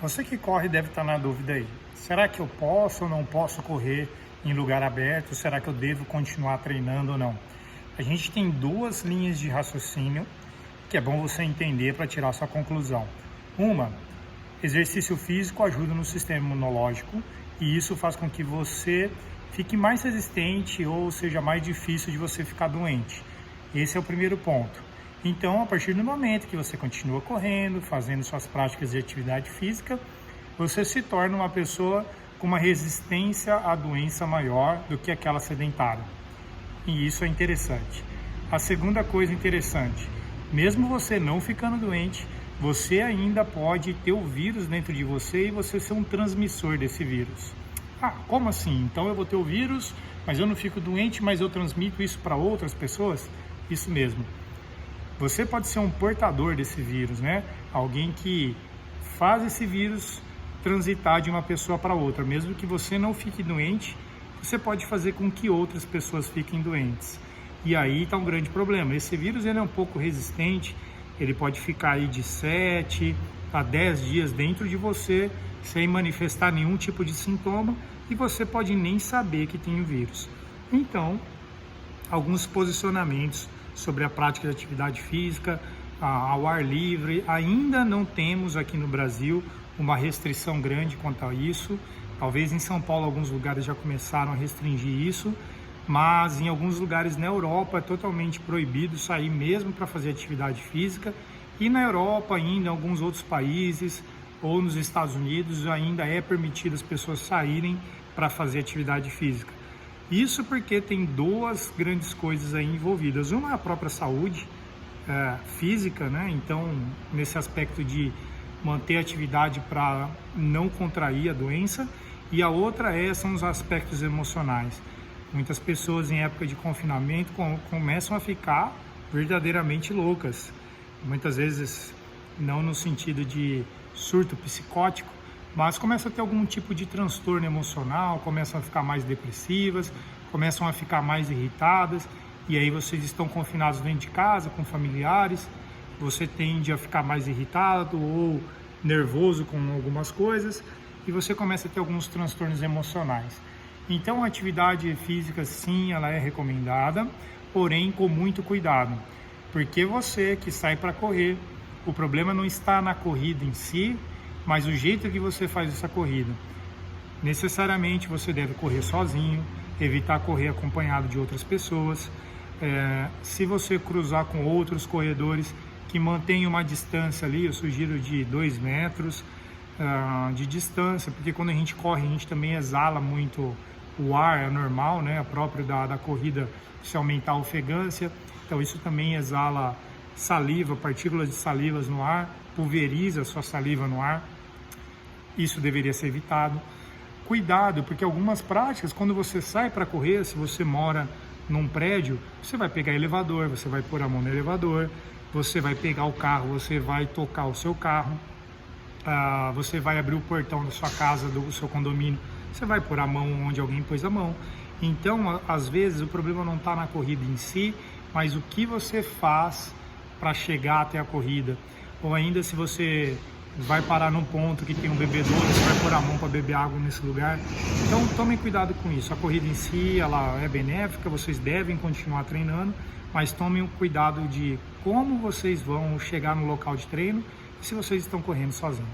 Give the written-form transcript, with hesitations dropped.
Você que corre deve estar na dúvida aí. Será que eu posso ou não posso correr em lugar aberto? Será que eu devo continuar treinando ou não? A gente tem duas linhas de raciocínio que é bom você entender para tirar sua conclusão. Uma, exercício físico ajuda no sistema imunológico e isso faz com que você fique mais resistente ou seja mais difícil de você ficar doente. Esse é o primeiro ponto. Então, a partir do momento que você continua correndo, fazendo suas práticas de atividade física, você se torna uma pessoa com uma resistência à doença maior do que aquela sedentária. E isso é interessante. A segunda coisa interessante, mesmo você não ficando doente, você ainda pode ter o vírus dentro de você e você ser um transmissor desse vírus. Ah, como assim? Então eu vou ter o vírus, mas eu não fico doente, mas eu transmito isso para outras pessoas? Isso mesmo. Você pode ser um portador desse vírus, né? Alguém que faz esse vírus transitar de uma pessoa para outra. Mesmo que você não fique doente, você pode fazer com que outras pessoas fiquem doentes. E aí está um grande problema. Esse vírus ele é um pouco resistente, ele pode ficar aí de 7 a 10 dias dentro de você, sem manifestar nenhum tipo de sintoma, e você pode nem saber que tem o vírus. Então, alguns posicionamentos sobre a prática de atividade física ao ar livre. Ainda não temos aqui no Brasil uma restrição grande quanto a isso. Talvez em São Paulo alguns lugares já começaram a restringir isso, mas em alguns lugares na Europa é totalmente proibido sair mesmo para fazer atividade física. E na Europa ainda, em alguns outros países ou nos Estados Unidos ainda é permitido as pessoas saírem para fazer atividade física. Isso porque tem duas grandes coisas aí envolvidas. Uma é a própria saúde física, né? Então, nesse aspecto de manter a atividade para não contrair a doença. E a outra são os aspectos emocionais. Muitas pessoas em época de confinamento começam a ficar verdadeiramente loucas. Muitas vezes não no sentido de surto psicótico, mas começam a ter algum tipo de transtorno emocional, começam a ficar mais depressivas, começam a ficar mais irritadas, e aí vocês estão confinados dentro de casa, com familiares, você tende a ficar mais irritado ou nervoso com algumas coisas, e você começa a ter alguns transtornos emocionais. Então a atividade física sim, ela é recomendada, porém com muito cuidado, porque você que sai para correr, o problema não está na corrida em si, mas o jeito que você faz essa corrida. Necessariamente você deve correr sozinho, evitar correr acompanhado de outras pessoas. Se você cruzar com outros corredores que mantenham uma distância ali, eu sugiro de 2 metros de distância, porque quando a gente corre a gente também exala muito o ar, é normal, né? É próprio da corrida se aumentar a ofegância, então isso também exala saliva, partículas de salivas no ar, pulveriza a sua saliva no ar. Isso deveria ser evitado. Cuidado, porque algumas práticas, quando você sai para correr, se você mora num prédio, você vai pegar elevador, você vai pôr a mão no elevador, você vai pegar o carro, você vai tocar o seu carro, você vai abrir o portão da sua casa, do seu condomínio, você vai pôr a mão onde alguém pôs a mão. Então, às vezes, o problema não está na corrida em si, mas o que você faz para chegar até a corrida. Ou ainda se você vai parar num ponto que tem um bebedouro, você vai pôr a mão para beber água nesse lugar. Então tomem cuidado com isso. A corrida em si, ela é benéfica, vocês devem continuar treinando, mas tomem o cuidado de como vocês vão chegar no local de treino e se vocês estão correndo sozinhos.